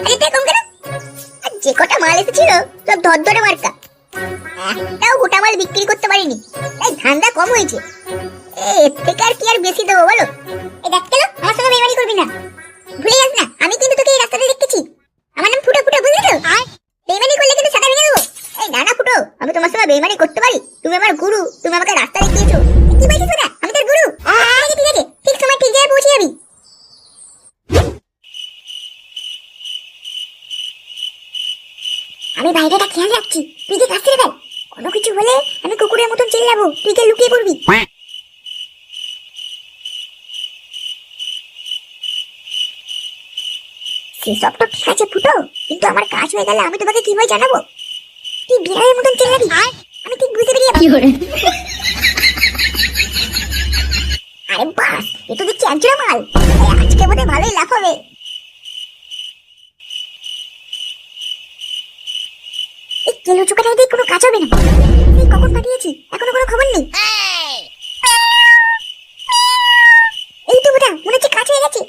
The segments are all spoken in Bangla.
আরে তে কম কেন? আর যে কটা মাল এসেছিল সব ধরে মার্কা, একটাও গোটা মাল বিক্রি করতে পারিনি, তাই ধান্দা কম হয়েছে। এর থেকে আর কি আর বেশি দেবো বলো? এই দেখ কেন আমার সঙ্গে বেইমানি করবি না, ভুলে যাস না আমি কিন্তু তোকে এই রাস্তাতে দেখতেছি। আমার নাম ফুটো, ফুটো বুঝলি তো? বেইমানি করলে কিন্তু সাদা ভেঙে দেবো। এই না না ফুটো, আমি তোমার সঙ্গে বেইমানি করতে পারি? তুমি আমার গুরু, তুমি আমাকে রাস্তা দেখিয়েছো। কি বলছিস তোরা? আমি তোর গুরু? ঠিক আছে, ঠিক সময় ঠিক জায়গায় পৌঁছে যাবি। আমি বাইরেটা খেয়াল রাখছি, তুই যে কাছে দেখ, কোনো কিছু হলে আমি কুকুরের মতন চিল্লাবো, তুই কে লুকিয়ে পড়বি। সেসব তো ঠিক আছে ফুটো, কিন্তু আমার কাজ হয়ে গেলে আমি তোমাকে কিভাবে জানাবো? তুই বিড়ালের মতন চিল্লাবি, আমি ঠিক বুঝতে পেরে যাবো। আরে বাস, এ তো দেখছি একজোড়া মাল, আজকে বোধহয় ভালোই লাভ হবে। এই কেলো চোখাটা দিয়ে কোনো কাজ হবে না। এই কখন পাঠিয়েছি, এখনো কোনো খবর নেই। এই তো বোধহয় মনে হচ্ছে কাজ হয়ে গেছে।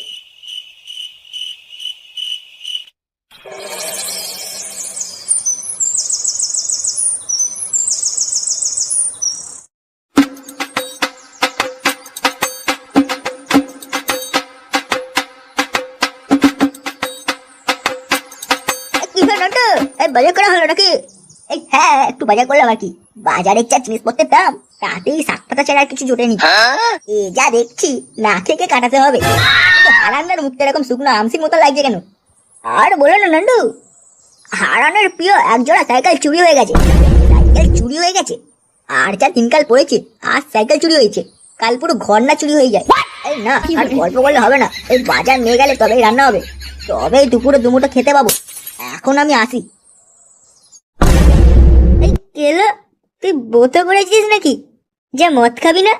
বাজার করা হলো নাকি? হ্যাঁ, একটু বাজার করলাম আর কি। বাজারের যা জিনিসপত্রের দাম, তাতেই সাত পাতা ছাড়া আর কিছু জোটেনি। এ যা দেখছি না খেয়ে কাটাতে হবে। হারানোর মুখটা এরকম শুকনো আমসির মতো লাগছে কেন? আর বলো না নান্ডু, হারানোর প্রিয় একজোড়া সাইকেল চুরি হয়ে গেছে। সাইকেল চুরি হয়ে গেছে, আর যা দিনকাল পড়েছে, আজ সাইকেল চুরি হয়েছে, কাল পুরো ঘর না চুরি হয়ে যায়। এই না, আর গল্প করলে হবে না, এই বাজার নিয়ে গেলে তবেই রান্না হবে, তবেই দুপুরে দুমুটো খেতে পাবো। এখন আমি আসি। কেলো, তুই বোতো করেছিস নাকি যে মদ খাবি না?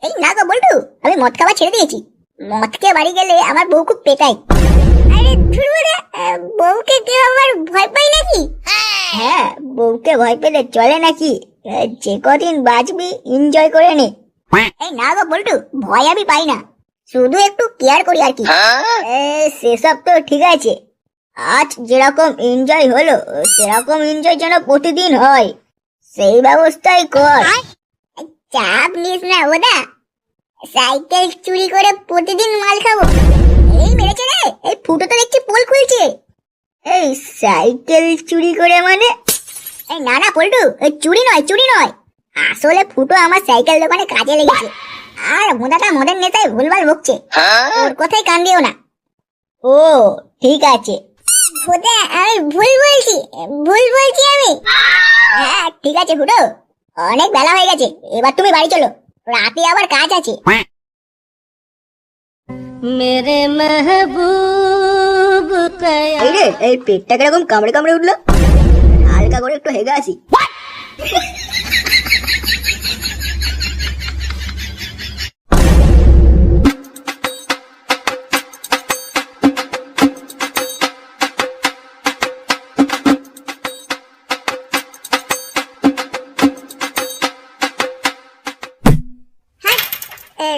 এই না গো বল্টু, আমি মদ খাওয়া ছেড়ে দিয়েছি। মদ খেয়ে বাড়ি গেলে আমার বউ খুব পেটায়। আরে ধুরুরে, বউকে কেউ আবার ভয় পাই নাকি? হ্যাঁ, বউকে ভয় পেলে চলে নাকি? যে কদিন বাঁচবি এনজয় করে নে। এই না গো বল্টু, ভয় আমি পাই না, শুধু একটু কেয়ার করি আর কি। সেসব তো ঠিক আছে, আজ যেরকম এনজয় হলো সেরকম এনজয় যেন প্রতিদিন হয়, সেই ব্যবস্থাই কর। চাপ নিস না ওদা, সাইকেল চুরি করে প্রতিদিন মাল খাবো? এই মেরেছে রে, এই ফুটো তো দেখছি পোল খুলছে। এই সাইকেল চুরি করে মানে? এই না না পল্টু, চুরি নয়, চুরি নয়, আসলে ফুটো আমার সাইকেল দোকানে কাজে লেগেছে, আর মোদাটা মদের নেতায় ভুলভাল বকছে, ওর কথাই কান দিও না। ও ঠিক আছে, আমি ভুল বলছি আমি। হ্যাঁ ঠিক আছে ফুটো, অনেক বেলা হয়ে গেছে, এবার তুমি বাড়ি চলো, রাতে আবার কাজ আছে। মেরে মেহবুব এই পেটটা কিরকম কামড়ে কামড়ে উঠলো, হালকা করে একটু হেগে আসি।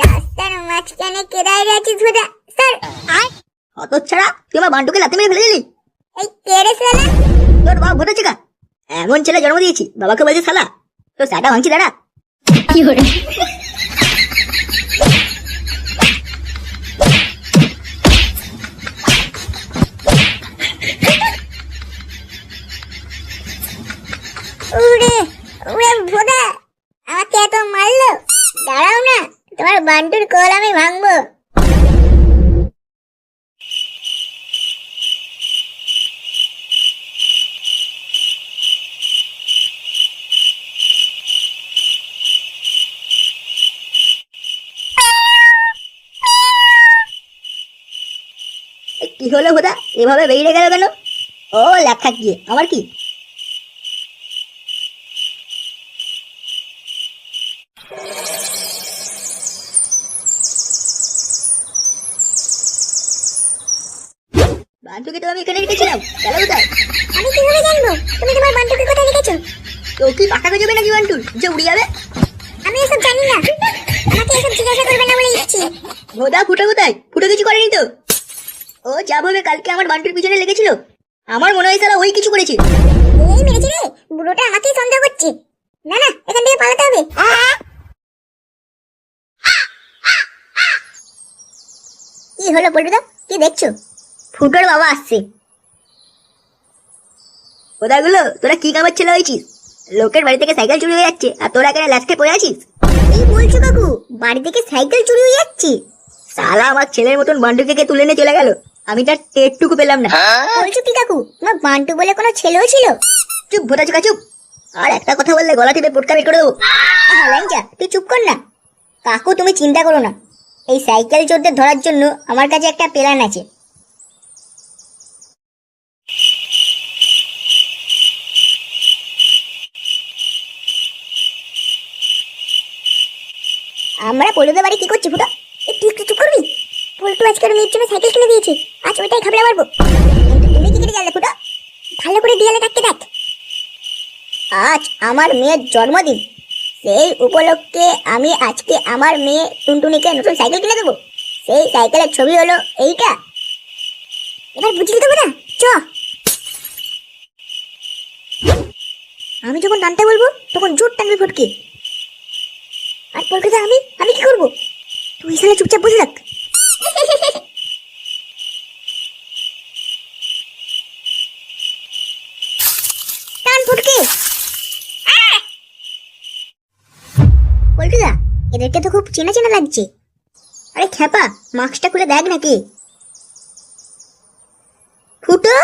রাস্তার মাঝখানে কেদায় গেছিস বোধা স্যার। অত ছাড়া তুই আমার বান্টুকে লাথি মেরে ফেলে দিলি। এই কেড়ে শালা, তোর বাবা ঘটেছে কা? এমন ছেলে জন্ম দিয়েছি, বাবাকে বলছি শালা, তো সাটা ভাঙছি দাঁড়া। কি করে? উড়ে উড়ে ভোদা, আমাকে এত মারলো, দাঁড়াও না, তোমার বান্টুর কোল আমি ভাঙবো। কি হলো ভোদা, এভাবে বেরিয়ে গেল কেন? ও লেখা কি, আমার কি? বান্টুকে তো আমি এখানে রেখেছিলাম, গেল কোথায়? আমি কিভাবে জানবো তুমি তোমার বান্টুকে কোথায় রেখেছো? তো কি পাকা গজবে নাকি বান্টুর যে উড়ে যাবে? আমি এসব জানি না, আমাকে এসব জিজ্ঞাসা করবে না বলে দিচ্ছি। ভোদা ফুটো কোথায়? ফুটো কিছু করেনি তো? ও যা ভাবে কালকে আমার বান্টুর পিছনে লেগেছিল, আমার মনে হয় সারা ওই কিছু করেছে। এই মেরেছে রে, বুড়োটা আমাকেই সন্দেহ করছে। না না, এখান থেকে পালাতে হবে। কি হলো বলটুদা, কি দেখছো? ফুটোর বাবা আসছে। কোথাগুলো তোরা কি কামার ছেলে হয়েছিস? লোকের বাড়ি থেকে সাইকেল চুরি হয়ে যাচ্ছে আর তোরা এখানে লাস্টে পড়ে আছিস। কি বলছো কাকু, বাড়ি থেকে সাইকেল চুরি হয়ে যাচ্ছে? সালা আমার ছেলের মতন বান্টুকে তুলে নিয়ে চলে গেল, আমি তার টেটটুকু পেলাম না। বলছো কি কাকু, আমার বান্টু বলে কোনো ছেলেও ছিল? চুপ ভোটা চুকা চুপ, আর একটা কথা বললে গলা টিপে পটকা বের করে দেবো। ল্যাংচা তুই চুপ কর না। কাকু তুমি চিন্তা করো না, এই সাইকেল চোরদের ধরার জন্য আমার কাছে একটা প্ল্যান আছে। আমরা পল্টুদের বাড়ি কি করছি ফুটা? তুই একটু চুপ করবি? পল্টু আজকে ওর মেয়ের জন্য সাইকেল কিনে দিয়েছে, আজ ওইটাই ঘাবড়ে মারবো। কিন্তু তুমি কি করে জানলে ফুটা? ভালো করে দিয়ালে ডাকতে দেখ। আজ আমার মেয়ের জন্মদিন, সেই উপলক্ষে আমি আজকে আমার মেয়ে টুনটুনিকে নতুন সাইকেল কিনে দেবো। সেই সাইকেলের ছবি হলো এইটা। এবার বুঝলি তো না? চ। আমি যখন টানতে বলবো তখন জোর টানবে ফটকে। আর পল্টুদা আমি আমি কি করবো? তুই এখানে চুপচাপ বসে থাক। টান ফটকে। পল্টুদা এদেরকে তো খুব চেনা চেনা লাগছে। আরে খ্যাপা, মাস্কটা খুলে দেখ নাকি। ফুটো